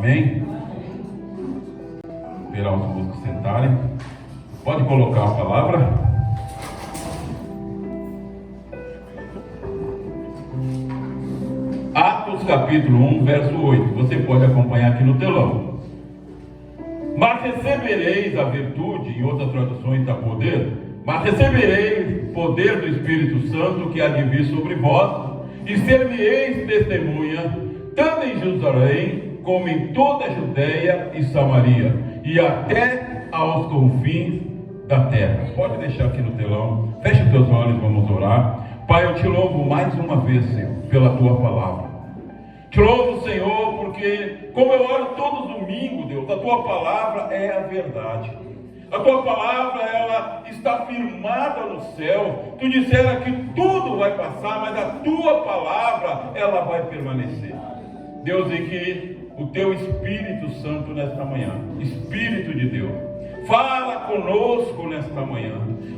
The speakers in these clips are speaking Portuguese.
Amém? Esperar os músicos sentarem. Pode colocar a palavra. Atos capítulo 1, verso 8. Você pode acompanhar aqui no telão. Mas recebereis a virtude, em outras traduções está poder, mas recebereis poder do Espírito Santo que há de vir sobre vós, e ser-me-eis testemunha, tanto em Jerusalém, como em toda a Judéia e Samaria, e até aos confins da terra. Pode deixar aqui no telão, feche os teus olhos, vamos orar. Pai, eu te louvo mais uma vez, Senhor, pela tua palavra. Te louvo, Senhor, porque como eu oro todos os domingos, Deus, a tua palavra é a verdade. A tua palavra, ela está firmada no céu. Tu dissera que tudo vai passar, mas a tua palavra, ela vai permanecer. Deus, e que o teu Espírito Santo nesta manhã, Espírito de Deus, fala conosco nesta manhã.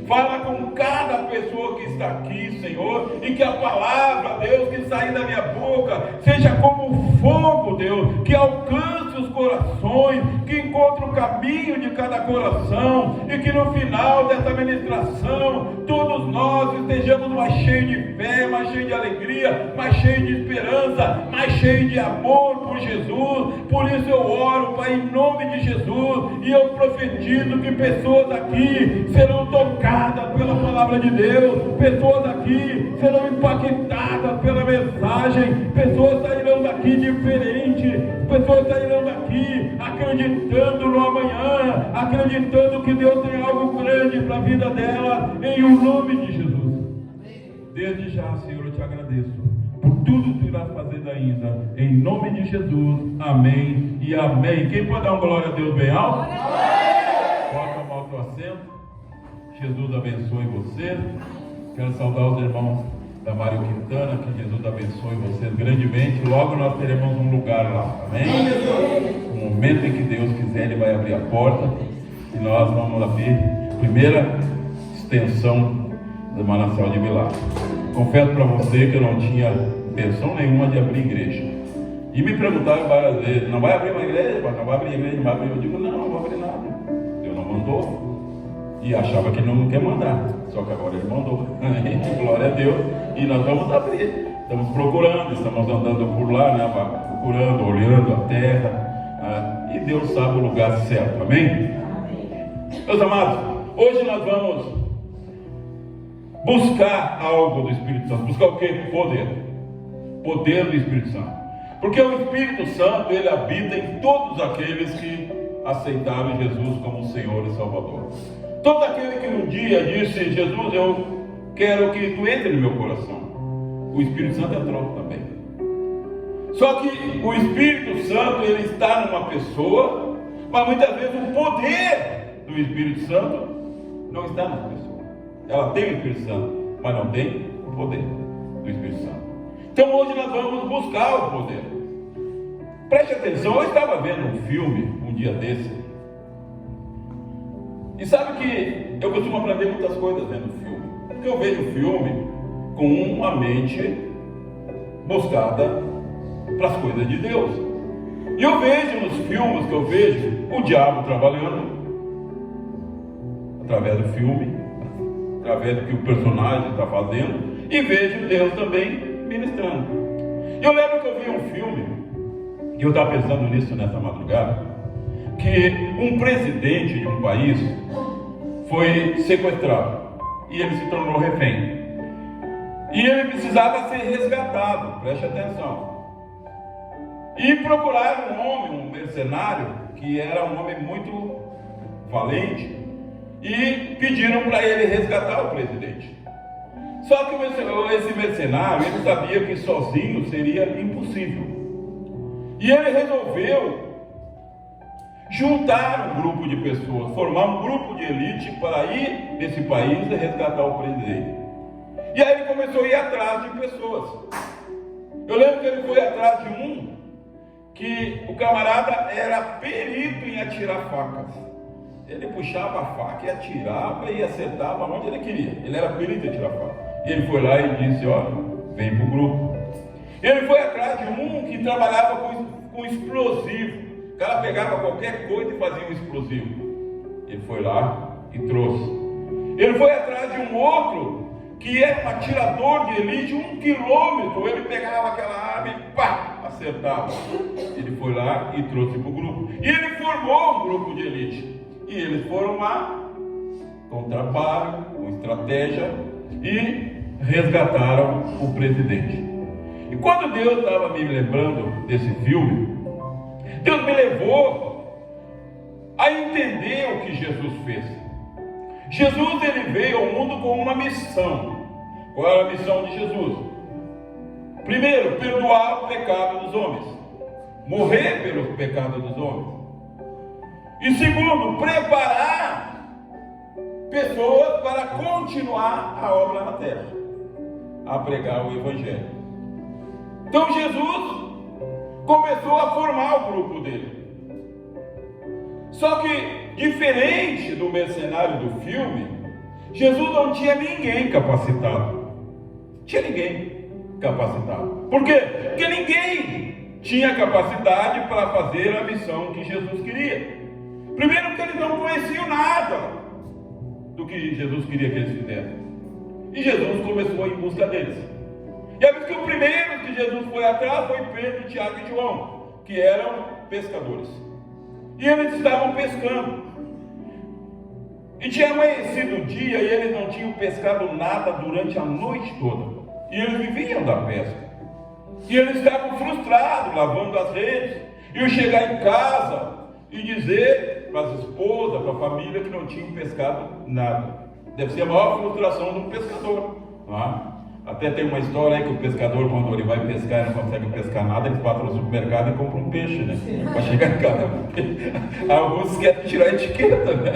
Fala com cada pessoa que está aqui, Senhor, e que a palavra, Deus, que sair da minha boca, seja como fogo, Deus, que alcance os corações, que encontre o caminho de cada coração, e que no final dessa ministração, todos nós estejamos mais cheios de fé, mais cheios de alegria, mais cheios de esperança, mais cheios de amor por Jesus. Por isso eu oro, Pai, em nome de Jesus, e eu profetizo que pessoas aqui serão tocadas pela palavra de Deus, pessoas aqui serão impactadas pela mensagem, pessoas sairão daqui diferentes, pessoas sairão daqui acreditando no amanhã, acreditando que Deus tem algo grande para a vida dela, em o nome de Jesus. Desde já, Senhor, eu te agradeço por tudo que tu irás fazer ainda, em nome de Jesus, amém e amém. Quem pode dar uma glória a Deus bem alto? Pode tomar o teu assento. Jesus abençoe você. Quero saudar os irmãos da Mário Quintana, que Jesus abençoe vocês grandemente. Logo nós teremos um lugar lá, amém? No momento em que Deus quiser, Ele vai abrir a porta e nós vamos abrir a primeira extensão do Manancial de Milagres. Confesso para você que eu não tinha intenção nenhuma de abrir igreja. E me perguntaram várias vezes: não vai abrir uma igreja? Não vai abrir igreja? Não vai abrir. Eu digo: não vou abrir nada. Deus não mandou. E achava que não quer mandar, só que agora Ele mandou. Glória a Deus. E nós vamos abrir. Estamos procurando, estamos andando por lá, né? Procurando, olhando a terra, e Deus sabe o lugar certo, amém? Meus amados, hoje nós vamos buscar algo do Espírito Santo. Buscar o quê? Poder. Poder do Espírito Santo. Porque o Espírito Santo, ele habita em todos aqueles que aceitaram Jesus como Senhor e Salvador. Todo aquele que um dia disse: Jesus, eu quero que tu entre no meu coração. O Espírito Santo entrou também. Só que o Espírito Santo, ele está numa pessoa, mas muitas vezes o poder do Espírito Santo não está na pessoa. Ela tem o Espírito Santo, mas não tem o poder do Espírito Santo. Então hoje nós vamos buscar o poder. Preste atenção, eu estava vendo um filme um dia desse. E sabe que eu costumo aprender muitas coisas vendo filme. Porque eu vejo filme com uma mente buscada para as coisas de Deus. E eu vejo nos filmes que eu vejo o diabo trabalhando através do filme, através do que o personagem está fazendo, e vejo Deus também ministrando. Eu lembro que eu vi um filme, e eu estava pensando nisso nessa madrugada, que um presidente de um país foi sequestrado e ele se tornou refém. E ele precisava ser resgatado, preste atenção. E procuraram um homem, um mercenário, que era um homem muito valente, e pediram para ele resgatar o presidente. Só que esse mercenário, ele sabia que sozinho seria impossível. E ele resolveu juntar um grupo de pessoas, formar um grupo de elite para ir nesse país e resgatar o presidente. E aí ele começou a ir atrás de pessoas. Eu lembro que ele foi atrás de um que o camarada era perito em atirar facas. Ele puxava a faca e atirava e acertava onde ele queria. Ele era perito em atirar faca. E ele foi lá e disse: olha, vem para o grupo. Ele foi atrás de um que trabalhava com explosivo. ela pegava qualquer coisa e fazia um explosivo. Ele foi lá e trouxe. Ele foi atrás de um outro que era um atirador de elite, 1 quilômetro. Ele pegava aquela arma e pá, acertava. Ele foi lá e trouxe para o grupo. E ele formou um grupo de elite. E eles foram lá, com trabalho, com estratégia, e resgataram o presidente. E quando Deus estava me lembrando desse filme, Deus me levou a entender o que Jesus fez. Jesus, ele veio ao mundo com uma missão. Qual era a missão de Jesus? Primeiro, perdoar o pecado dos homens, morrer pelos pecados dos homens. E segundo, preparar pessoas para continuar a obra na terra, a pregar o Evangelho. Então Jesus começou a formar o grupo dele. Só que, diferente do mercenário do filme, Jesus não tinha ninguém capacitado. Tinha ninguém capacitado. Por quê? Porque ninguém tinha capacidade para fazer a missão que Jesus queria. Primeiro, porque eles não conheciam nada do que Jesus queria que eles fizessem. E Jesus começou a ir em busca deles. E a vez que o primeiro que Jesus foi atrás foi Pedro, Tiago e João, que eram pescadores. E eles estavam pescando. E tinha amanhecido o dia e eles não tinham pescado nada durante a noite toda. E eles viviam da pesca. E eles estavam frustrados, lavando as redes. Iam chegar em casa e dizer para as esposas, para a família, que não tinham pescado nada. Deve ser a maior frustração de um pescador. Não é? Até tem uma história aí que o pescador, quando ele vai pescar e não consegue pescar nada, ele passa no supermercado e compra um peixe, né? Para chegar em casa. Alguns esquecem de tirar a etiqueta, né?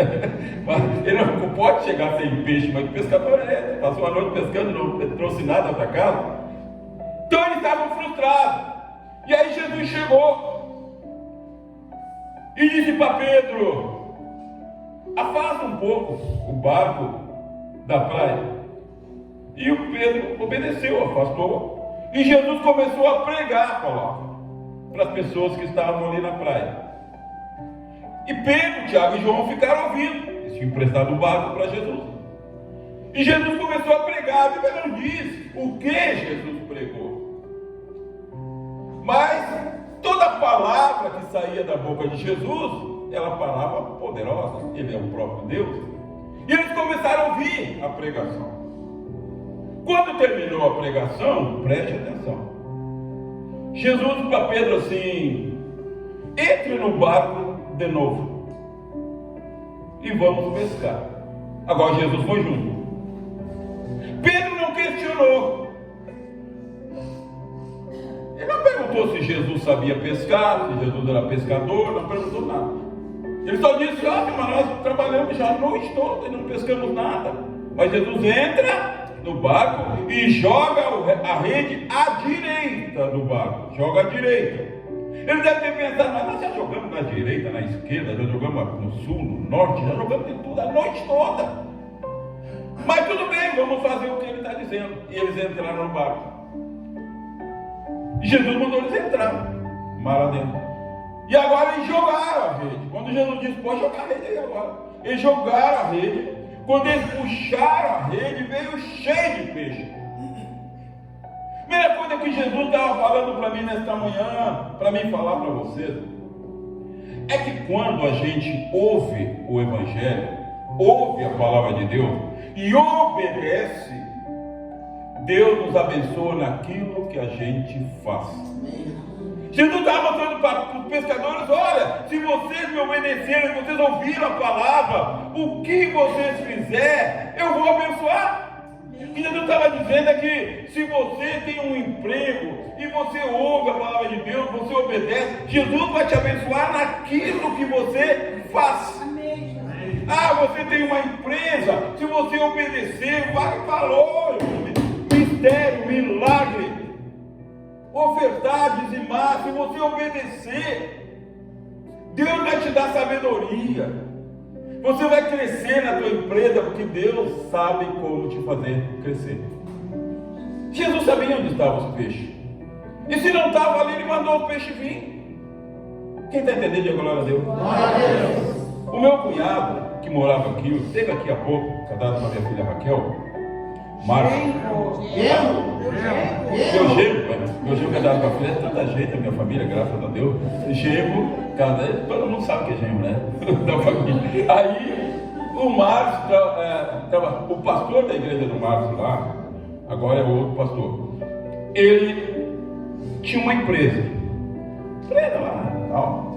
Mas ele não pode chegar sem peixe, mas o pescador passou a noite pescando, não trouxe nada para casa. Então eles estavam frustrados. E aí Jesus chegou e disse para Pedro: afasta um pouco o barco da praia. E o Pedro obedeceu, afastou. E Jesus começou a pregar a palavra para as pessoas que estavam ali na praia. E Pedro, Tiago e João ficaram ouvindo. Eles tinham emprestado o barco para Jesus. E Jesus começou a pregar. A Bíblia não diz o que Jesus pregou. Mas toda palavra que saía da boca de Jesus era uma palavra poderosa. Ele é o próprio Deus. E eles começaram a ouvir a pregação. Quando terminou a pregação, preste atenção. Jesus para Pedro assim: entre no barco de novo e vamos pescar. Agora Jesus foi junto. Pedro não questionou. Ele não perguntou se Jesus sabia pescar, se Jesus era pescador, não perguntou nada. Ele só disse: olha, mas nós trabalhamos já a noite toda e não pescamos nada. Mas Jesus entra no barco e joga a rede à direita do barco. Joga à direita. Ele deve ter pensado: mas nós já jogamos na direita, na esquerda, já jogamos no sul, no norte, já jogamos de tudo a noite toda. Mas tudo bem, vamos fazer o que ele está dizendo. E eles entraram no barco. E Jesus mandou eles entrar mar adentro. E agora eles jogaram a rede. Quando Jesus disse: pode jogar a rede aí agora. Eles jogaram a rede. Quando eles puxaram a rede, veio cheio de peixe. Primeira coisa que Jesus estava falando para mim nesta manhã, para mim falar para vocês, é que quando a gente ouve o Evangelho, ouve a palavra de Deus e obedece, Deus nos abençoa naquilo que a gente faz. Jesus estava mostrando para os pescadores: olha, se vocês me obedecerem, se vocês ouviram a palavra, o que vocês fizerem, eu vou abençoar. O que Jesus estava dizendo é que se você tem um emprego e você ouve a palavra de Deus, você obedece, Jesus vai te abençoar naquilo que você faz. Ah, você tem uma empresa, se você obedecer, vai valor, mistério, milagre, ofertar, dizimar. Se você obedecer, Deus vai te dar sabedoria. Você vai crescer na tua empresa, porque Deus sabe como te fazer crescer. Jesus sabia onde estavam os peixes. E se não estava ali, ele mandou o peixe vir. Quem está entendendo, diga glória a Deus. Glória a Deus. O meu cunhado, que morava aqui, esteve aqui há pouco, casado com a minha filha Raquel, Marcos. Meu genro casado com a filha, tanta gente, a minha família, graças a Deus. Genro, todo mundo sabe que é genro, né? Da família. Aí, o Marcos, o pastor da igreja do Marcos lá, agora é o outro pastor, ele tinha uma empresa lá, tal.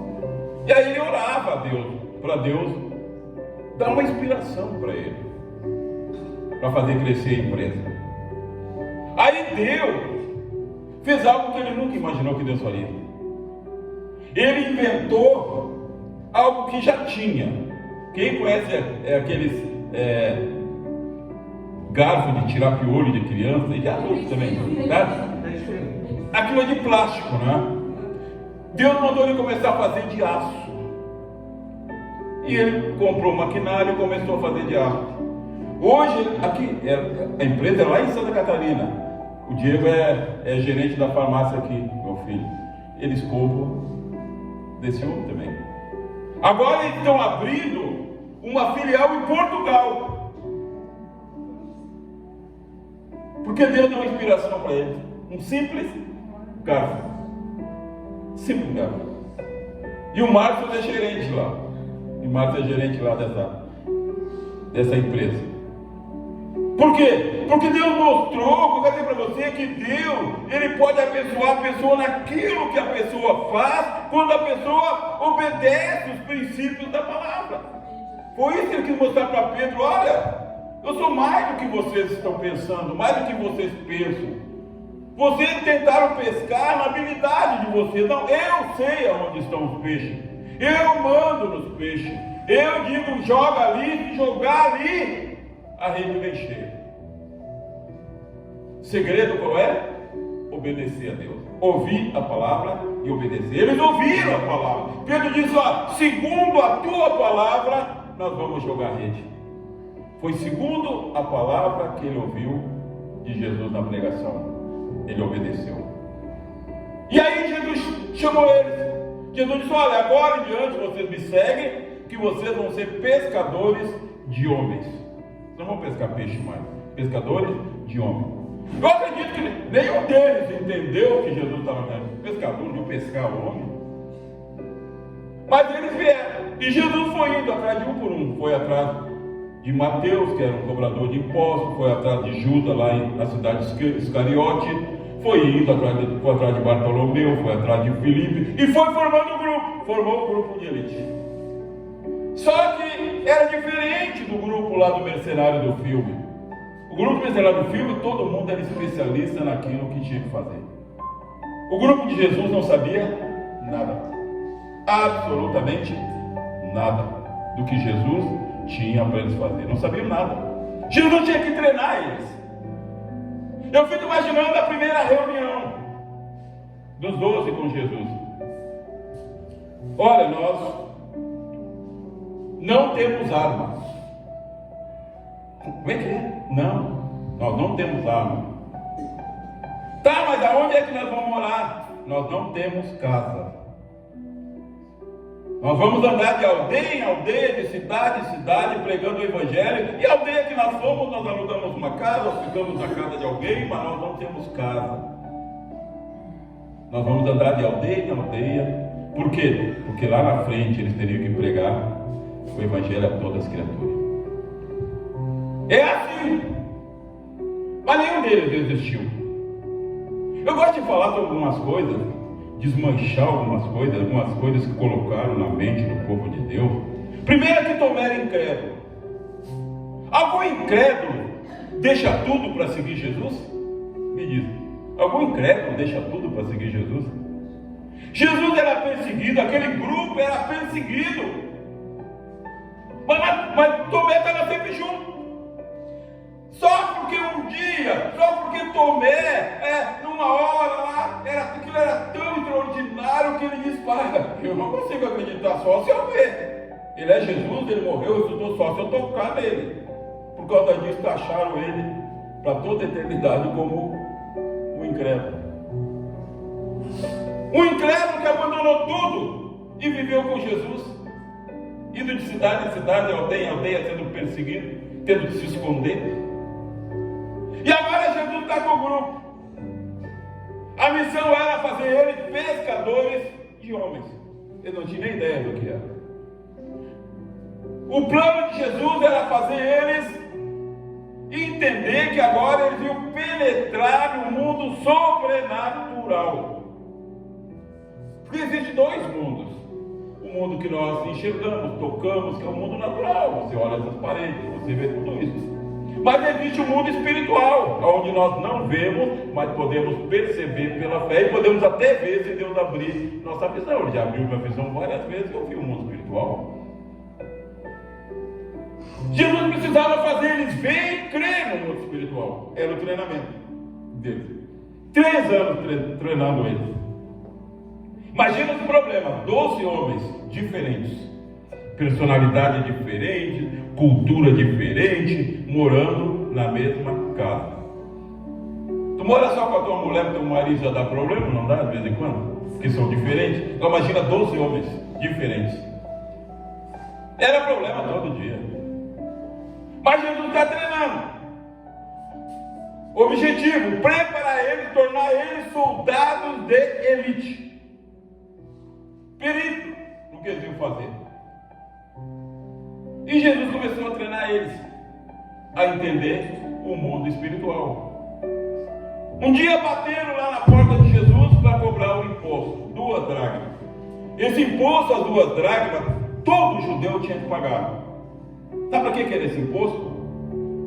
E aí ele orava a Deus, para Deus dar uma inspiração para ele, para fazer crescer a empresa. Aí Deus fez algo que ele nunca imaginou que Deus faria. Ele inventou algo que já tinha. Quem conhece aqueles garfos de tirar piolho de criança e de adulto também, tá? Aquilo é de plástico, né? Deus mandou ele começar a fazer de aço. E ele comprou um maquinário e começou a fazer de aço. Hoje, aqui, a empresa é lá em Santa Catarina. O Diego é gerente da farmácia aqui, meu filho. Eles compram desse homem também. Agora eles estão abrindo uma filial em Portugal. Porque Deus deu uma inspiração para eles. Um simples garfo. Simples garfo. E o Márcio é gerente lá. E o Márcio é gerente lá dessa empresa. Por quê? Porque Deus mostrou, vou dizer para você, que Deus, Ele pode abençoar a pessoa naquilo que a pessoa faz, quando a pessoa obedece os princípios da palavra. Foi isso que Ele quis mostrar para Pedro: olha, eu sou mais do que vocês estão pensando, mais do que vocês pensam. Vocês tentaram pescar na habilidade de vocês. Não, eu sei aonde estão os peixes. Eu mando nos peixes. Eu digo, joga ali, se jogar ali, a rede vem cheia. Segredo qual é? Obedecer a Deus. Ouvir a palavra e obedecer. Eles ouviram a palavra. Pedro disse: ó, segundo a tua palavra, nós vamos jogar a rede. Foi segundo a palavra que ele ouviu de Jesus na pregação. Ele obedeceu. E aí Jesus chamou eles. Jesus disse: olha, agora em diante vocês me seguem, que vocês vão ser pescadores de homens. Não vão pescar peixe mais, pescadores de homens. Eu acredito que nenhum deles entendeu que Jesus estava dizendo pescador, de pescar o homem. Mas eles vieram. E Jesus foi indo atrás de um por um. Foi atrás de Mateus, que era um cobrador de impostos. Foi atrás de Judas, lá na cidade de Iscariote. Foi indo atrás de Bartolomeu. Foi atrás de Filipe. E foi formando um grupo. Formou um grupo de elite. Só que era diferente do grupo lá do mercenário do filme. O grupo mercenário do filme, todo mundo era especialista naquilo que tinha que fazer. O grupo de Jesus não sabia nada. Absolutamente nada do que Jesus tinha para eles fazer. Não sabiam nada. Jesus tinha que treinar eles. Eu fico imaginando a primeira reunião dos 12 com Jesus. Olha, nós não temos arma. Como é que é? Não, nós não temos arma. Tá, mas aonde é que nós vamos morar? Nós não temos casa. Nós vamos andar de aldeia em aldeia, de cidade em cidade, pregando o Evangelho. E a aldeia que nós fomos, nós alugamos uma casa, nós ficamos na casa de alguém, mas nós não temos casa. Nós vamos andar de aldeia em aldeia. Por quê? Porque lá na frente eles teriam que pregar o Evangelho a todas as criaturas. É assim. Mas nenhum deles desistiu. Eu gosto de falar sobre algumas coisas, desmanchar algumas coisas que colocaram na mente do povo de Deus. Primeiro, que Tomé era incrédulo. Algum incrédulo deixa tudo para seguir Jesus? Me diz. Algum incrédulo deixa tudo para seguir Jesus? Jesus era perseguido, aquele grupo era perseguido. Mas Tomé estava sempre junto. Só porque um dia, só porque Tomé, numa hora lá, aquilo era tão extraordinário que ele disse: pai, eu não consigo acreditar só se eu ver. Ele é Jesus, ele morreu, eu estou só se eu tocar nele. Por causa disso, taxaram ele para toda a eternidade como um incrédulo. Um incrédulo que abandonou tudo e viveu com Jesus, indo de cidade em cidade, aldeia em aldeia, sendo perseguido, tendo que se esconder. E agora Jesus está com o grupo. A missão era fazer eles pescadores de homens. Ele não tinha nem ideia do que era. O plano de Jesus era fazer eles entender que agora eles iam penetrar no mundo sobrenatural. Porque existem dois mundos. O mundo que nós enxergamos, tocamos, que é o mundo natural. Você olha essas paredes, você vê tudo isso. Mas existe o mundo espiritual, onde nós não vemos, mas podemos perceber pela fé e podemos até ver se Deus abrir nossa visão. Ele já abriu minha visão várias vezes e eu vi o mundo espiritual. Jesus precisava fazer eles verem e crer no mundo espiritual. Era o treinamento deles. 3 anos treinando eles. Imagina os problemas: 12 homens diferentes, personalidade diferente, cultura diferente, morando na mesma casa. Tu mora só com a tua mulher, com teu marido já dá problema, não dá de vez em quando? Que são diferentes. Então imagina 12 homens diferentes. Era problema todo dia. Mas Jesus está treinando. O objetivo: preparar eles, tornar eles soldados de elite. Perito no que eles iam fazer. E Jesus começou a treinar eles a entender o mundo espiritual. Um dia bateram lá na porta de Jesus para cobrar o imposto, 2 dracmas. Esse imposto, as 2 dracmas, todo judeu tinha que pagar. Sabe para que era esse imposto?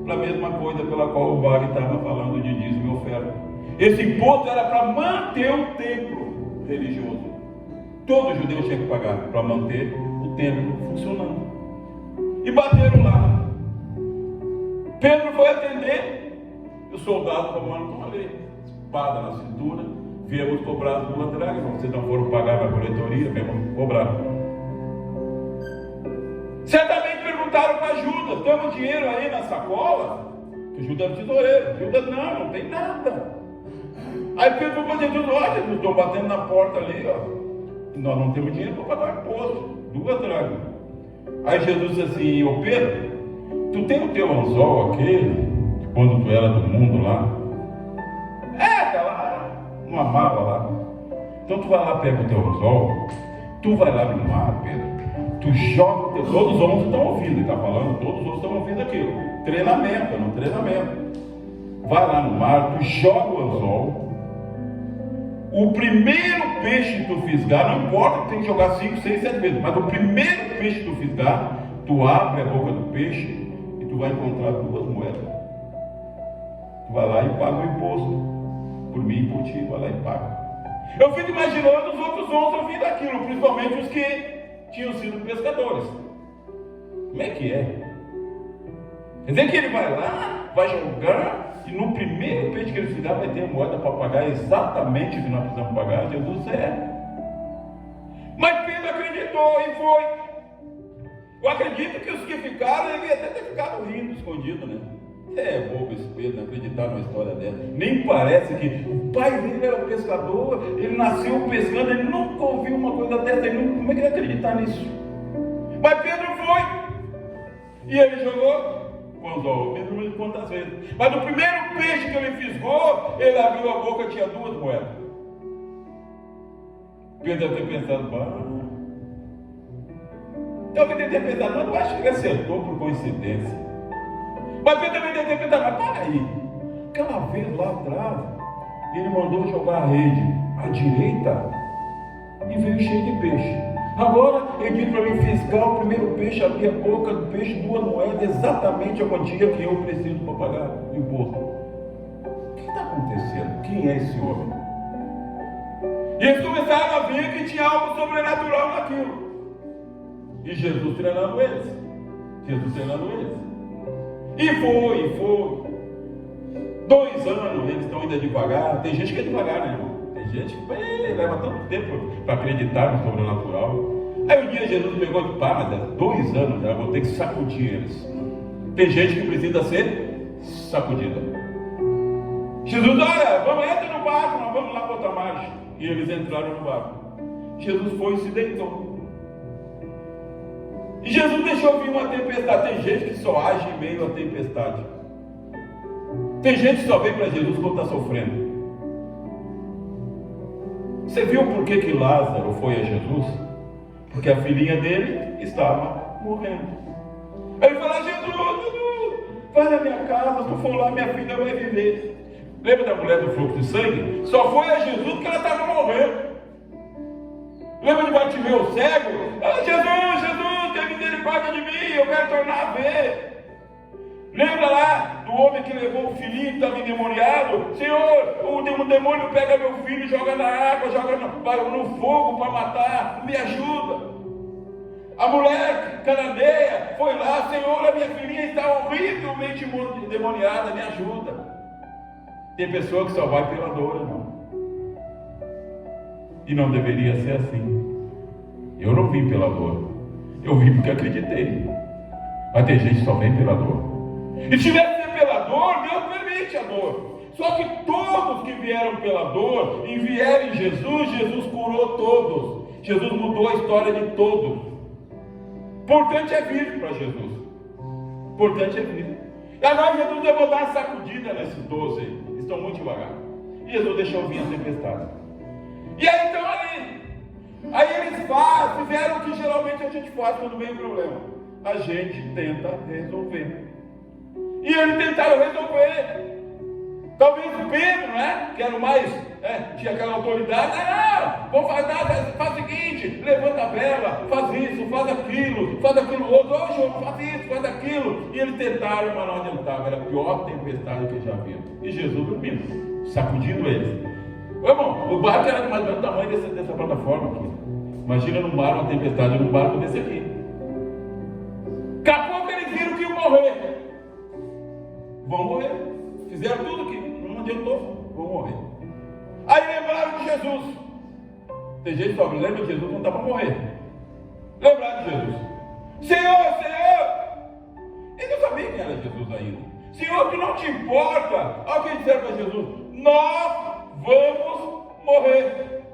Para a mesma coisa pela qual o Wagner estava falando de dízimo e oferta. Esse imposto era para manter o templo religioso. Todo judeu tinha que pagar para manter o templo funcionando. E bateram lá. Pedro foi atender. Os soldados romanos estão ali, espada na cintura. Viemos cobrar as 2 dracmas. Vocês não foram pagar na coletoria, viemos cobrar. Certamente perguntaram para Judas: temos dinheiro aí na sacola? Que Judas era tesoureiro. Judas: não tem nada. Aí Pedro falou para Jesus: olha, Jesus, estou batendo na porta ali, ó. Nós não temos dinheiro para pagar imposto. 2 dracmas. Aí Jesus disse assim: ô Pedro, tu tem o teu anzol aquele, quando tu era do mundo lá? Tá lá, numa mala lá. Então tu vai lá, pega o teu anzol, tu vai lá no mar, Pedro. Tu joga, todos os homens estão ouvindo, ele está falando, todos os outros estão ouvindo aquilo. Treinamento, é um treinamento. Vai lá no mar, tu joga o anzol. O primeiro peixe que tu fisgar, não importa que tem que jogar 5, 6, 7 vezes, mas o primeiro peixe que tu fisgar, tu abre a boca do peixe e tu vai encontrar 2 moedas. Tu vai lá e paga o imposto. Por mim e por ti, vai lá e paga. Eu fico imaginando os outros 11 ouvindo aquilo, principalmente os que tinham sido pescadores. Como é que é? Quer dizer que ele vai lá, vai jogar, e no primeiro peixe que ele fizer vai ter a moeda para pagar exatamente o que nós precisamos pagar. Jesus Mas Pedro acreditou e foi. Eu acredito que os que ficaram, ele ia até ter ficado rindo escondido, né? É bobo esse Pedro, não acreditar numa história dessa. Nem parece que o pai dele era pescador, ele nasceu pescando, ele nunca ouviu uma coisa dessa, como é que ele ia acreditar nisso? Mas Pedro foi. E ele jogou. Pedro me quantas vezes. Mas no primeiro peixe que ele fisgou, ele abriu a boca e tinha 2 moedas. Pedro deve ter pensado: talvez ele tenha pensado, mas eu acho que ele acertou por coincidência. Mas Pedro também deve ter pensado: mas para aí, aquela vez lá atrás, ele mandou jogar a rede à direita e veio cheio de peixe. Agora ele diz para mim fisgar o primeiro peixe, abrir a boca do peixe, 2 moedas, exatamente a quantia que eu preciso para pagar o imposto. O que está acontecendo? Quem é esse homem? E eles começaram a ver que tinha algo sobrenatural naquilo. E Jesus treinando eles. E foi. 2 anos, eles estão indo devagar. Tem gente que é devagar, né, irmão? Tem gente que leva tanto tempo para acreditar no sobrenatural. Aí um dia Jesus pegou e disse: mas há 2 anos eu vou ter que sacudir eles. Tem gente que precisa ser sacudida. Jesus: olha, vamos, entra no barco, nós vamos lá para outra margem. E eles entraram no barco. Jesus foi e se deitou. E Jesus deixou vir uma tempestade. Tem gente que só age em meio à tempestade. Tem gente que só vem para Jesus quando está sofrendo. Você viu por que Lázaro foi a Jesus? Porque a filhinha dele estava morrendo. Ele falou: Jesus, vai na minha casa, se tu for lá, minha filha vai viver. Lembra da mulher do fluxo de sangue? Só foi a Jesus porque ela estava morrendo. Lembra de Bartimeu cego? Jesus, tem misericórdia de mim, eu quero tornar a ver. Lembra lá do homem que levou o filhinho que estava endemoniado? Senhor, o demônio pega meu filho e joga na água, joga no fogo para matar, me ajuda. A mulher cananeia foi lá: Senhor, a minha filhinha está horrivelmente endemoniada, me ajuda. Tem pessoa que só vai pela dor, irmão. E não deveria ser assim. Eu não vim pela dor, eu vim porque acreditei. Mas tem gente que só vem pela dor. E se tivesse que ser pela dor, Deus permite a dor. Só que todos que vieram pela dor e vieram em Jesus, Jesus curou todos. Jesus mudou a história de todos. Importante é vir para Jesus. Importante é vir. E agora Jesus levou dar uma sacudida nesses 12 aí. Estão muito devagar. E Jesus deixou vir a tempestade. E aí então aí eles fizeram o que geralmente a gente faz quando vem o problema. A gente tenta resolver. E eles tentaram resolver. Talvez o Pedro, né, que era o mais, tinha aquela autoridade: vamos faz o seguinte, levanta a vela, faz isso, faz aquilo outro, João, faz isso, faz aquilo. E eles tentaram, mas não adiantava, era a pior tempestade que já viram. E Jesus dormindo, sacudindo eles. Irmão, o barco era mais ou menos do tamanho dessa plataforma aqui. Imagina num mar, uma tempestade num barco desse aqui. Daqui a pouco eles viram que iam morrer. Vão morrer. Fizeram tudo que não adiantou, vão morrer. Aí lembraram de Jesus. Tem gente que só lembra de Jesus quando está para morrer. Lembraram de Jesus. Senhor! Eles não sabiam quem era Jesus ainda. Senhor, tu não te importa? Olha o que disseram para Jesus: nós vamos morrer.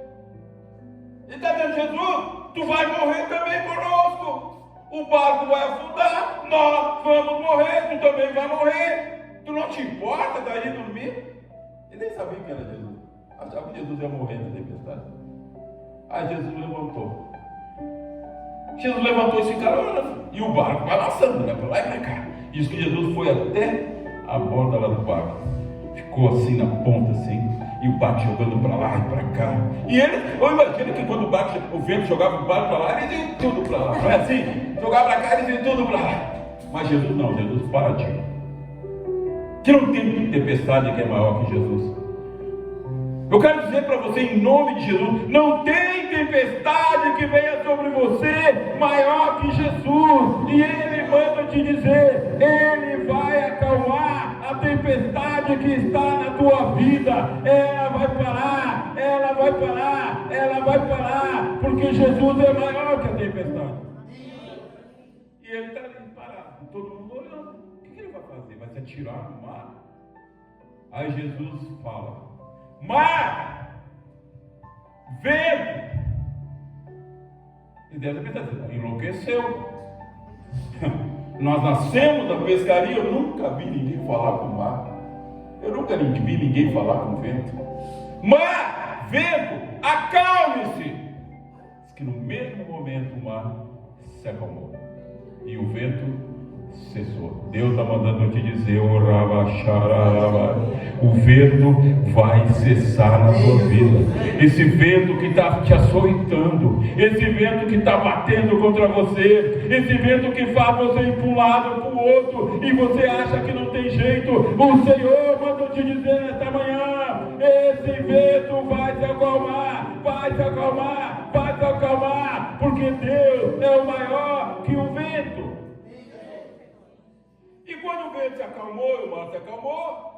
Ele está dizendo: Jesus, tu vai morrer também conosco. O barco vai afundar, nós vamos morrer, tu também vai morrer. Tu não te importa daí dormir? Ele nem sabia quem era Jesus. Achava que Jesus ia morrer na tempestade. Aí Jesus levantou. Jesus levantou e ficaram olhando. E o barco balançando, né? Para lá e para cá. Diz que Jesus foi até a borda lá do barco. Ficou assim na ponta, assim. E o barco jogando para lá e para cá. E ele, eu imagino que quando o vento jogava o barco para lá, eles iam tudo para lá. Não é assim? Jogava para cá, eles iam tudo para lá. Mas Jesus não, Jesus partiu. Que não tem tempestade que é maior que Jesus. Eu quero dizer para você, em nome de Jesus, não tem tempestade que venha sobre você maior que Jesus. E Ele manda te dizer: Ele vai acalmar a tempestade que está na tua vida. Ela vai parar, ela vai parar, ela vai parar, porque Jesus é maior que a tempestade. E Ele está ali parado, todo mundo olhando. O que Ele vai fazer? Vai se atirar no mar? Aí Jesus fala: mar, vento. E deve ter pensado: enlouqueceu. Nós nascemos da pescaria. Eu nunca vi ninguém falar com o mar. Eu nunca vi ninguém falar com o vento. Mar, vento, acalme-se. Diz que no mesmo momento o mar se acalmou e o vento cessou. Deus está mandando eu te dizer: o vento vai cessar na tua vida. Esse vento que está te açoitando, esse vento que está batendo contra você, esse vento que faz você ir para um lado, para o outro, e você acha que não tem jeito. O Senhor manda eu te dizer nesta manhã: esse vento vai se acalmar, vai se acalmar, vai se acalmar, porque Deus é o maior que o vento. E quando o vento se acalmou e o mar se acalmou,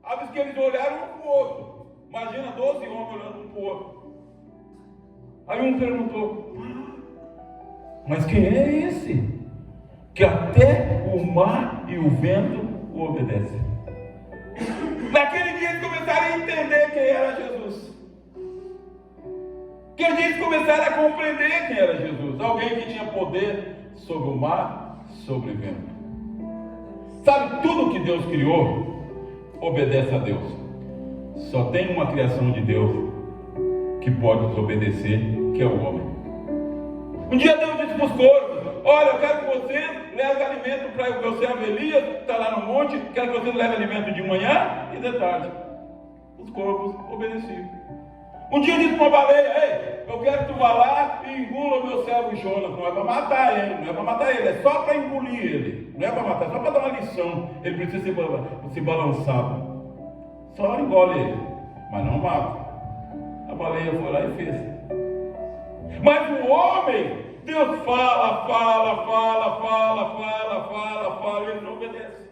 a vez que eles olharam um para o outro. Imagina 12 homens olhando um para o outro. Aí um perguntou: mas quem é esse? Que até o mar e o vento o obedecem. Naquele dia eles começaram a entender quem era Jesus. Que eles começaram a compreender quem era Jesus. Alguém que tinha poder sobre o mar, sobre o vento. Sabe, tudo que Deus criou obedece a Deus. Só tem uma criação de Deus que pode desobedecer, que é o homem. Um dia Deus disse para os corvos: olha, eu quero que vocês levem alimento para o meu servo Elias, que está lá no monte, quero que vocês levem alimento de manhã e de tarde. Os corvos obedeciam. Um dia disse para uma baleia: ei, eu quero que tu vá lá e engula o meu servo Jonas. Não é para matar ele, não é para matar ele, é só para engolir ele. Não é para matar, é só para dar uma lição. Ele precisa ser balançado. Só engole ele, mas não mata. A baleia foi lá e fez. Mas o homem, Deus fala, ele não obedece.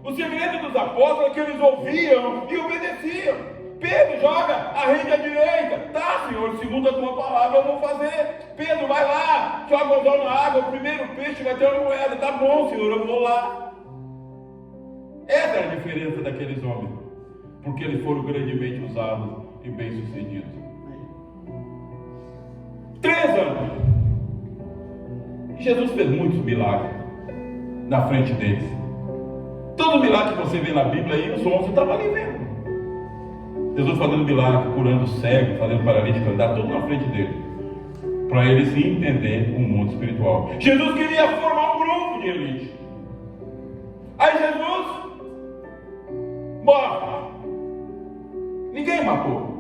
O segredo dos apóstolos é que eles ouviam e obedeciam. Pedro, joga a rede à direita. Tá, Senhor, segundo a tua palavra eu vou fazer. Pedro, vai lá, joga o anzol na água, o primeiro peixe vai ter uma moeda. Tá bom, Senhor, eu vou lá. Essa é a diferença daqueles homens, porque eles foram grandemente usados e bem-sucedidos. 3 anos. Jesus fez muitos milagres na frente deles. Todo milagre que você vê na Bíblia aí, os 11 estavam ali vendo. Jesus fazendo milagre, curando cego, fazendo paralítico andar, tudo na frente dele, para eles entender o mundo espiritual. Jesus queria formar um grupo de elite. Aí Jesus morre. Ninguém matou.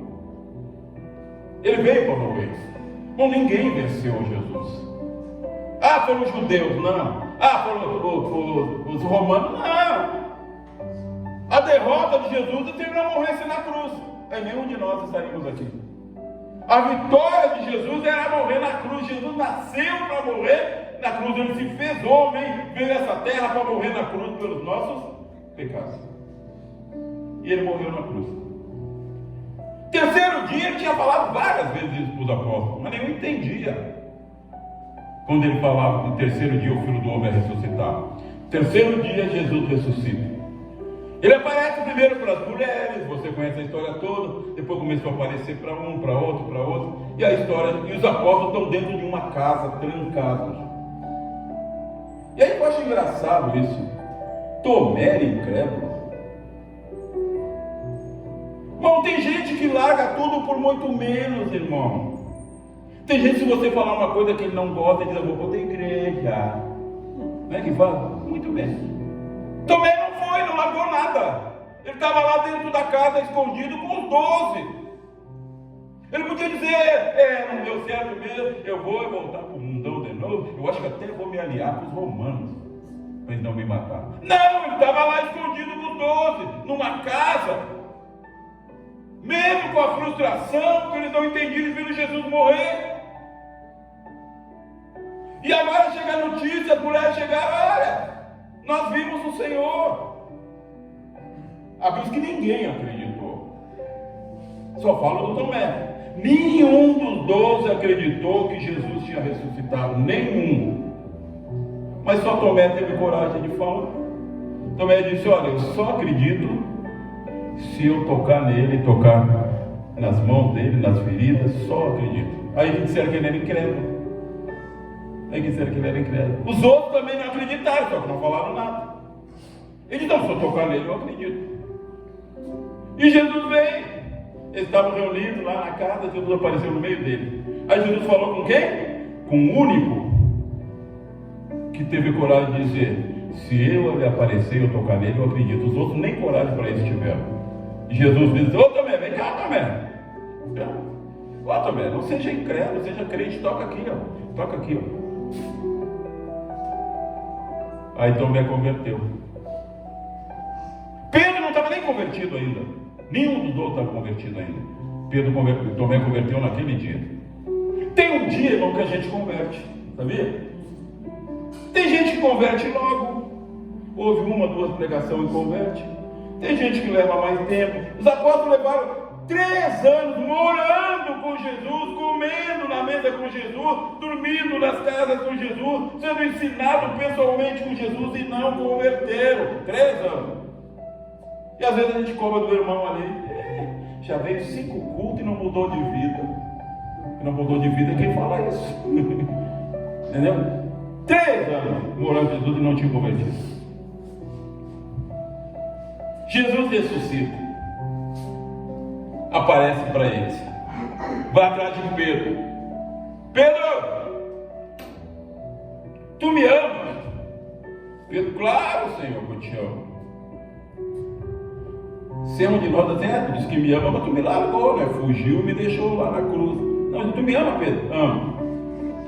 Ele veio para morrer. Não, ninguém venceu Jesus. Ah, foram os judeus, não. Ah, foram os romanos, não. A derrota de Jesus é se ele não morresse na cruz. Aí nenhum de nós estaríamos aqui. A vitória de Jesus era morrer na cruz. Jesus nasceu para morrer na cruz. Ele se fez homem, veio a essa terra para morrer na cruz pelos nossos pecados. E ele morreu na cruz. Terceiro dia, ele tinha falado várias vezes isso para os apóstolos, mas nenhum entendia. Quando ele falava: no terceiro dia o Filho do Homem vai ressuscitar. Terceiro dia, Jesus ressuscita. Ele aparece primeiro para as mulheres, você conhece a história toda. Depois começou a aparecer para um, para outro. E a história, e os apóstolos estão dentro de uma casa, trancados. E aí eu acho engraçado isso. Tomé era incrédulo. Irmão, tem gente que larga tudo por muito menos, irmão. Tem gente, se você falar uma coisa que ele não gosta, ele diz: eu vou para outra igreja. Não é que fala? Muito bem. Tomé não foi, não largou nada. Ele estava lá dentro da casa, escondido com os 12. Ele podia dizer: não deu certo mesmo, eu vou voltar para o mundão de novo. Eu acho que até vou me aliar com os romanos, para eles não me matar. Não, ele estava lá escondido com os 12, numa casa. Mesmo com a frustração, porque eles não entendiam, eles viram Jesus morrer. E agora chega a notícia, as mulheres chegaram: olha, nós vimos o Senhor. Por isso que ninguém acreditou. Só falo do Tomé. Nenhum dos 12 acreditou que Jesus tinha ressuscitado. Nenhum. Mas só Tomé teve coragem de falar. Tomé disse: olha, eu só acredito se eu tocar nele, tocar nas mãos dele, nas feridas, só acredito. Aí disseram que ele era incrédulo. Os outros também não acreditaram, só que não falaram nada. Ele disse: não, se eu tocar nele, eu acredito. E Jesus veio. Eles estavam reunidos lá na casa, Jesus apareceu no meio dele. Aí Jesus falou com quem? Com o único que teve coragem de dizer: se eu aparecer, eu tocar nele, eu acredito. Os outros nem coragem para isso tiveram. E Jesus disse: ô Tomé, vem cá, Tomé. Ó Tomé, não seja incrédulo, seja crente, toca aqui, ó. Toca aqui, ó. Aí Tomé converteu. Pedro não estava nem convertido ainda. Nenhum dos outros estava convertido ainda. Tomé converteu naquele dia. Tem um dia, irmão, que a gente converte, sabia? Tem gente que converte logo. Houve 1, 2 pregações e converte. Tem gente que leva mais tempo. Os apóstolos levaram 3 anos morando com Jesus, comendo na mesa com Jesus, dormindo nas casas com Jesus, sendo ensinado pessoalmente com Jesus, e não converteram. 3 anos. E às vezes a gente cobra do irmão ali: já veio 5 cultos e não mudou de vida. E não mudou de vida quem fala isso. Entendeu? 3 anos morando com Jesus e não tinha convertido. Jesus ressuscita, aparece para eles, vai atrás de Pedro. Pedro, tu me amas? Pedro, claro, Senhor, que eu te amo. Se é um de nós até diz que me ama, mas tu me largou, né? Fugiu e me deixou lá na cruz. Não, tu me ama, Pedro? Amo.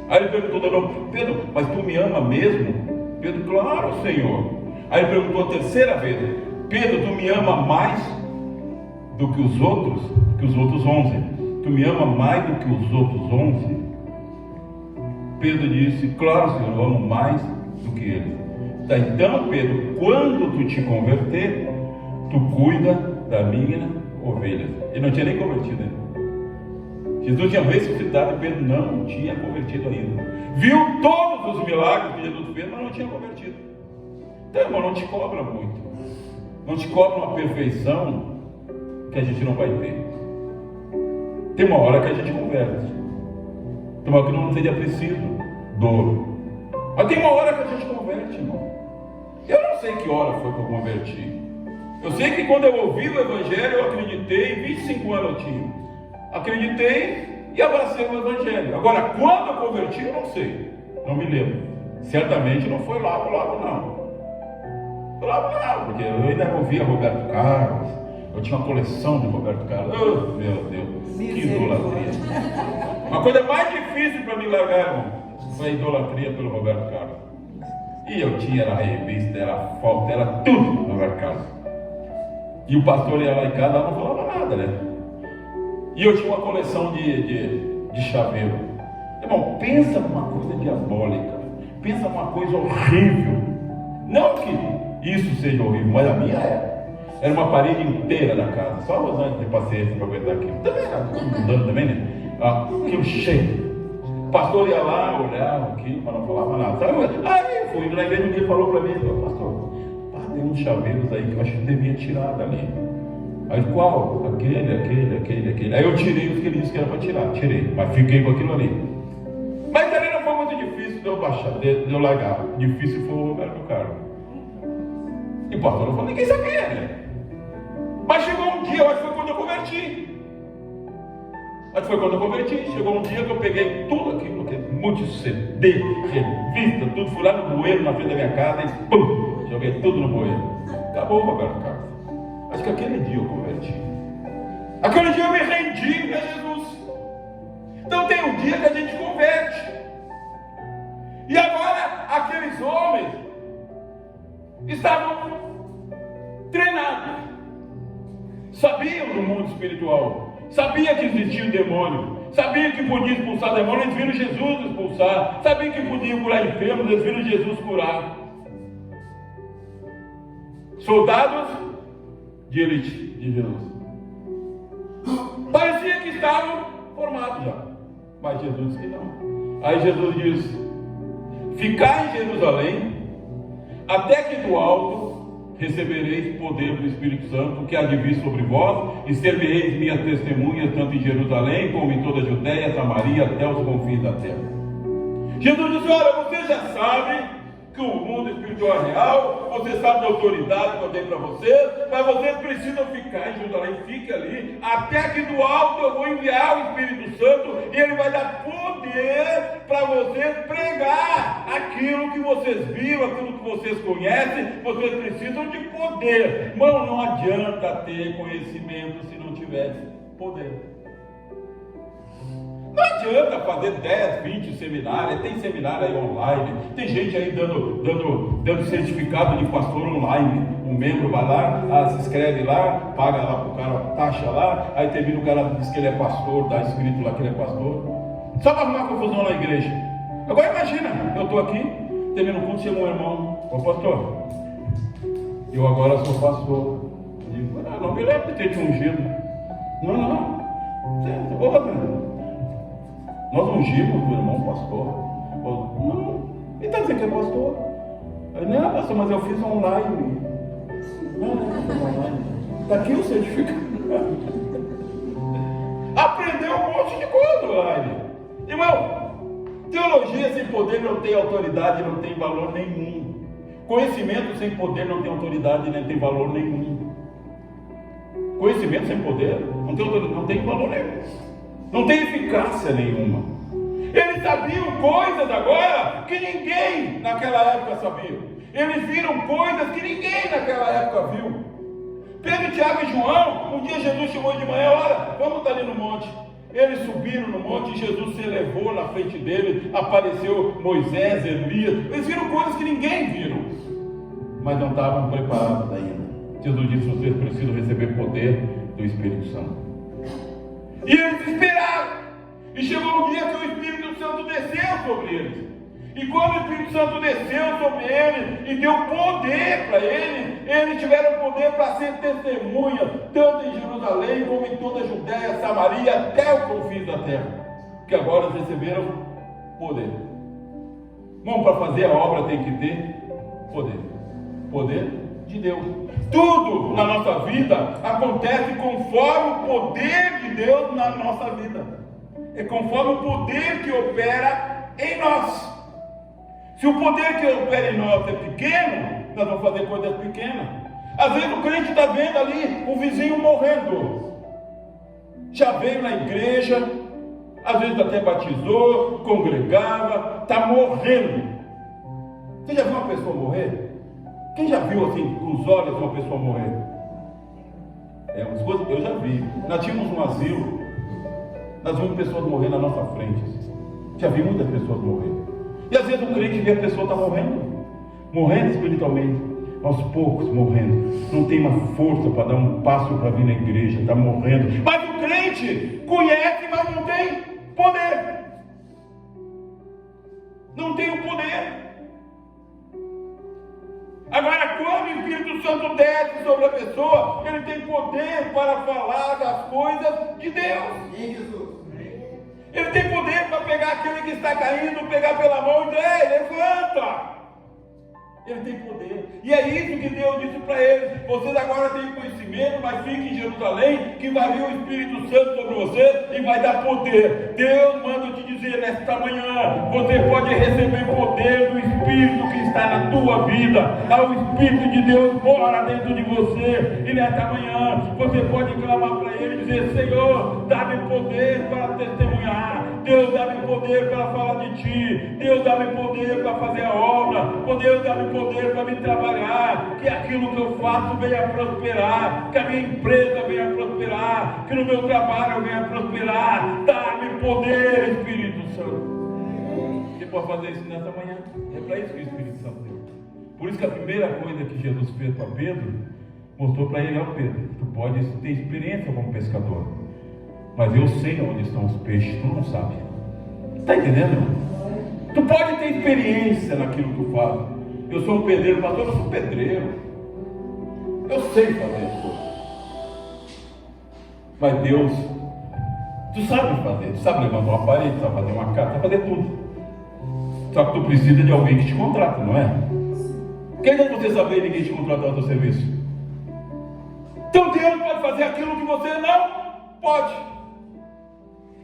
Aí ele perguntou de novo, Pedro, mas tu me ama mesmo? Pedro, claro, Senhor. Aí ele perguntou a terceira vez, Pedro, tu me ama mais do que os outros? Que os outros 11. Tu me ama mais do que os outros 11? Pedro disse, claro, Senhor, eu amo mais do que eles. Tá, então, Pedro, quando tu te converter, tu cuida da minha ovelha. Ele não tinha nem convertido ainda. Jesus tinha ressuscitado e Pedro não tinha convertido ainda. Viu todos os milagres que Jesus fez, mas não tinha convertido. Então, irmão, não te cobra muito. Não te cobra uma perfeição que a gente não vai ter. Tem uma hora que a gente converte. Tem uma hora que não seja preciso dor. Mas tem uma hora que a gente converte, irmão. Eu não sei que hora foi que eu converti. Eu sei que quando eu ouvi o Evangelho, eu acreditei, 25 anos eu tinha. Acreditei e abracei o Evangelho. Agora, quando eu converti, eu não sei. Não me lembro. Certamente não foi logo, não. Logo não, porque eu ainda ouvia Roberto Carlos. Eu tinha uma coleção de Roberto Carlos. Oh, meu Deus, que idolatria. Uma coisa mais difícil para me largar, irmão, foi a idolatria pelo Roberto Carlos. E eu tinha, era revista, era foto, era tudo do Roberto Carlos. E o pastor ia lá em casa, não falava nada, né? E eu tinha uma coleção de chaveiro. Irmão, pensa numa coisa diabólica. Pensa numa coisa horrível. Não que isso seja horrível, mas a minha era. Era uma parede inteira da casa. Só a Rosane tem paciência para aguentar aquilo. Também era mudando também, né? Aquilo cheio. O pastor ia lá, olhava aquilo, mas não falava nada. Aí fui indo na igreja e ele falou para mim, pastor, tem uns chaveiros aí que eu acho que devia tirar dali. Aí qual? Aquele. Aí eu tirei os que ele disse que era para tirar. Tirei, mas fiquei com aquilo ali. Mas também não foi muito difícil de eu baixar, de eu largar. Difícil foi o Roberto Carlos. E o pastor não falou, ninguém sabia, né? Mas chegou um dia, eu acho que foi quando eu converti. Chegou um dia que eu peguei tudo aquilo, muito CD, revista, tudo, fui lá no bueiro na frente da minha casa e pum, joguei tudo no bueiro. Acabou, Roberto Carlos. Acho que aquele dia eu converti. Aquele dia eu me rendi a Jesus. Então tem um dia que a gente converte. E agora aqueles homens estavam treinados. Sabiam do mundo espiritual. Sabia que existia o demônio, sabia que podia expulsar demônio, eles viram Jesus expulsar, sabia que podia curar enfermos, eles viram Jesus curar. Soldados de elite de Jesus. Parecia que estavam formados já, mas Jesus disse que não. Aí Jesus diz, ficai em Jerusalém, até que do alto recebereis poder do Espírito Santo, que há de vir sobre vós, e servireis minhas testemunhas, tanto em Jerusalém, como em toda a Judéia, Samaria, até os confins da terra. Jesus disse, olha, você já sabe que o mundo espiritual é real, você sabe da autoridade que eu dei para vocês, mas vocês precisam ficar em Jerusalém, fique ali, até que do alto eu vou enviar o Espírito Santo, e ele vai dar poder para vocês pregar aquilo que vocês viram, aquilo que vocês conhecem. Vocês precisam de poder. Irmão, não adianta ter conhecimento se não tiver poder. Não adianta fazer 10, 20 seminários. Tem seminário aí online, tem gente aí dando certificado de pastor online. Um membro vai lá, se inscreve lá, paga lá pro cara taxa lá, aí termina, o cara diz que ele é pastor, dá escrito lá que ele é pastor, só para arrumar confusão na igreja. Agora imagina, eu estou aqui, termino o culto, chega um irmão, ô pastor, eu agora sou pastor. Eu digo, não me lembro de ter te ungido. Não. Ô Roberto, nós ungimos o irmão pastor. Não, ele está dizendo que é pastor. Não, pastor, mas eu fiz online. Não, está aqui o certificado. Aprendeu um monte de coisa online. Irmão, Teologia sem poder não tem autoridade, não tem valor nenhum. Conhecimento sem poder não tem autoridade, nem tem valor nenhum. Conhecimento sem poder não tem valor nenhum. Não tem eficácia nenhuma. Eles sabiam coisas agora que ninguém naquela época sabia. Eles viram coisas que ninguém naquela época viu. Pedro, Tiago e João, um dia Jesus chamou de manhã, olha, vamos estar ali no monte. Eles subiram no monte e Jesus se elevou na frente deles, apareceu Moisés, Elias. Eles viram coisas que ninguém viu, mas não estavam preparados ainda. Jesus disse, vocês precisam receber poder do Espírito Santo. E eles esperaram. E chegou um dia que o Espírito Santo desceu sobre eles. E quando o Espírito Santo desceu sobre eles e deu poder para eles tiveram poder para ser testemunhas, tanto em Jerusalém como em toda a Judéia, Samaria, até o confins da terra. Que agora eles receberam poder. Bom, para fazer a obra tem que ter poder. Poder de Deus. Tudo na nossa vida acontece conforme o poder de Deus na nossa vida. É conforme o poder que opera em nós. Se o poder que opera em nós é pequeno, nós vamos fazer coisas pequenas. Às vezes o crente está vendo ali o vizinho morrendo. Já veio na igreja, às vezes até batizou, congregava, está morrendo. Você já viu uma pessoa morrer? Quem já viu assim, com os olhos, uma pessoa morrer? Eu já vi. Nós tínhamos um asilo, nós vimos pessoas morrer na nossa frente. Já vi muitas pessoas morrer. E às vezes o crente vê a pessoa está morrendo espiritualmente, aos poucos morrendo, não tem uma força para dar um passo para vir na igreja, está morrendo. Mas o crente conhece, mas não tem poder. Não tem o poder. Agora, quando o Espírito Santo desce sobre a pessoa, ele tem poder para falar das coisas de Deus. Ele tem poder para pegar aquele que está caindo, pegar pela mão e dizer, ei, levanta. Ele tem poder. E é isso que Deus disse para eles. Vocês agora têm conhecimento, mas fiquem em Jerusalém, que vai vir o Espírito Santo sobre vocês e vai dar poder. Deus manda te dizer nesta manhã, você pode receber poder do Espírito que está na tua vida. O Espírito de Deus mora dentro de você. E nesta manhã você pode clamar para Ele e dizer, Senhor, dá-me poder para testemunhar. Deus, dá-me poder para falar de Ti. Deus, dá-me poder para fazer a obra. Deus, dá-me poder para me trabalhar, que aquilo que eu faço venha a prosperar, que a minha empresa venha a prosperar, que no meu trabalho eu venha a prosperar. Dá-me poder, Espírito Santo. Você pode fazer isso nessa manhã. É para isso que o Espírito Santo deu. Por isso que a primeira coisa que Jesus fez para Pedro, mostrou para ele, ó Pedro, tu pode ter experiência como pescador, mas eu sei onde estão os peixes, tu não sabe. Está entendendo? Tu pode ter experiência naquilo que tu faz. Eu sou um pedreiro, pastor, eu sou pedreiro. Eu sei fazer as coisas. Mas Deus, tu sabe fazer. Tu sabe levantar uma parede, tu sabe fazer uma casa, tu sabe fazer tudo. Só que tu precisa de alguém que te contrata, não é? Quem não você saber ninguém te contratar o teu serviço? Então Deus pode fazer aquilo que você não pode.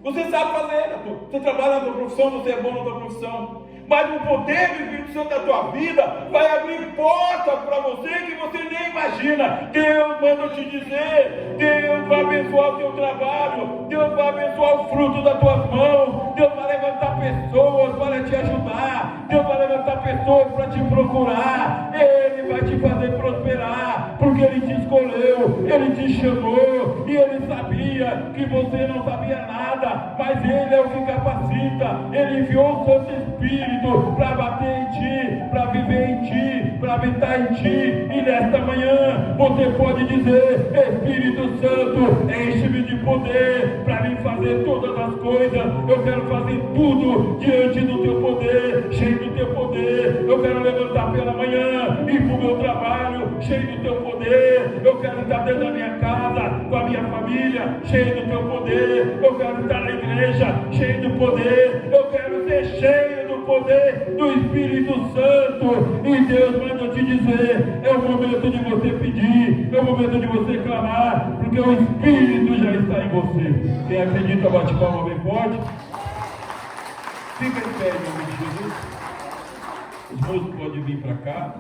Você sabe fazer, você trabalha na tua profissão, você é bom na tua profissão. Mas o poder do Espírito Santo da tua vida vai abrir portas para você que você nem imagina. Deus manda te dizer, Deus vai abençoar o teu trabalho, Deus vai abençoar o fruto das tuas mãos, Deus vai levantar pessoas para te ajudar, Deus vai levantar pessoas para te procurar, Ele vai te fazer prosperar, porque Ele te escolheu, Ele te chamou, e Ele sabia que você não sabia nada, mas Ele é o que capacita, Ele enviou o Santo Espírito para bater em ti, para viver em ti, para habitar em ti. E nesta manhã você pode dizer, Espírito Santo, enche-me de poder para me fazer todas as coisas. Eu quero fazer tudo diante do teu poder, cheio do teu poder. Eu quero levantar pela manhã, ir para o meu trabalho, cheio do teu poder. Eu quero estar dentro da minha casa, com a minha família, cheio do teu poder. Eu quero estar na igreja, cheio do poder. Eu quero ser cheio do poder do Espírito Santo. E Deus manda te dizer, é o momento de você pedir, é o momento de você clamar, porque o Espírito já está em você. Quem acredita, bate palma bem forte. Fica em pé, em nome de Jesus. Os músicos podem vir para cá.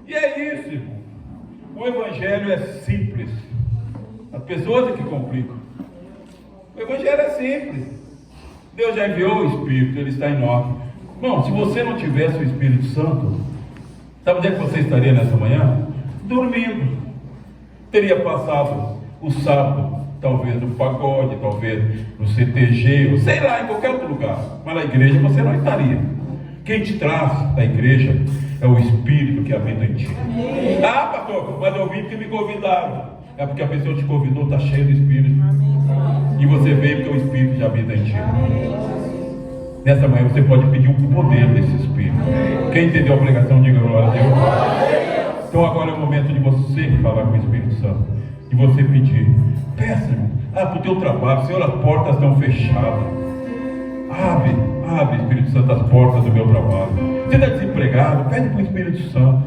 E é isso, irmão. O Evangelho é simples. As pessoas é que complicam. O Evangelho é simples. Deus já enviou o Espírito, Ele está em nós. Irmão, se você não tivesse o Espírito Santo, sabe onde é que você estaria nessa manhã? Dormindo. Teria passado o sábado, talvez no pagode, talvez no CTG, ou sei lá, em qualquer outro lugar. Mas na igreja você não estaria. Quem te traz da igreja é o Espírito que habita em ti. Ah, pastor, mas eu vi que me convidaram. É porque a pessoa te convidou, está cheio do Espírito. E você veio porque o Espírito já habita em ti. Nessa manhã você pode pedir o poder desse Espírito. Quem entendeu a pregação, diga glória a Deus. Então agora é o momento de você falar com o Espírito Santo. De você pedir. Peça, irmão. Para o teu trabalho, Senhor, as portas estão fechadas. Abre, Espírito Santo, as portas do meu trabalho. Você está desempregado? Pede para o Espírito Santo.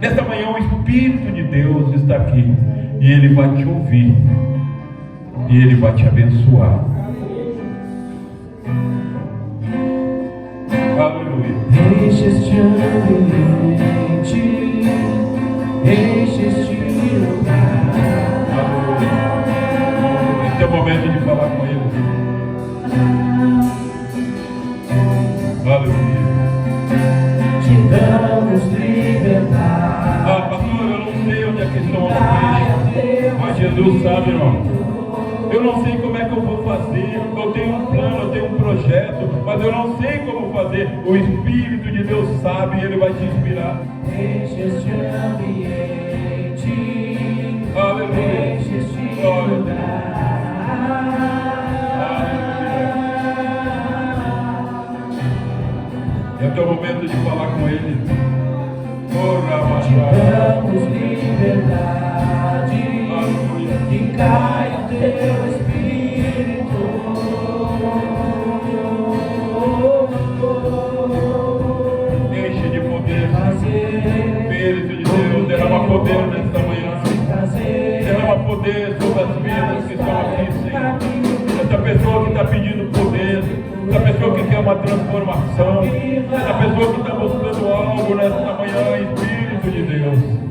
Nesta manhã o Espírito de Deus está aqui. E Ele vai te ouvir. E Ele vai te abençoar. Aleluia. Enche este ambiente, enche este lugar. Aleluia. Esse é o momento de falar com Ele. Aleluia. Te damos liberdade. Pastor, eu não sei onde é que estão as peixes, mas Jesus sabe, irmão. Eu não sei como é que eu vou fazer. Eu tenho um plano, eu tenho um projeto, mas eu não sei como fazer. O Espírito de Deus sabe e Ele vai te inspirar. Enche este ambiente, Aleluia. enche este Glória a lugar. É o teu momento de falar com Ele. Te damos liberdade, que caia o teu Espírito. Enche de poder. Espírito de Deus, derrama poder nesta manhã. Derrama poder sobre as vidas que estão aqui, Senhor. Essa pessoa que está pedindo poder, essa pessoa que quer uma transformação, essa pessoa que está buscando algo nesta manhã, Espírito de Deus.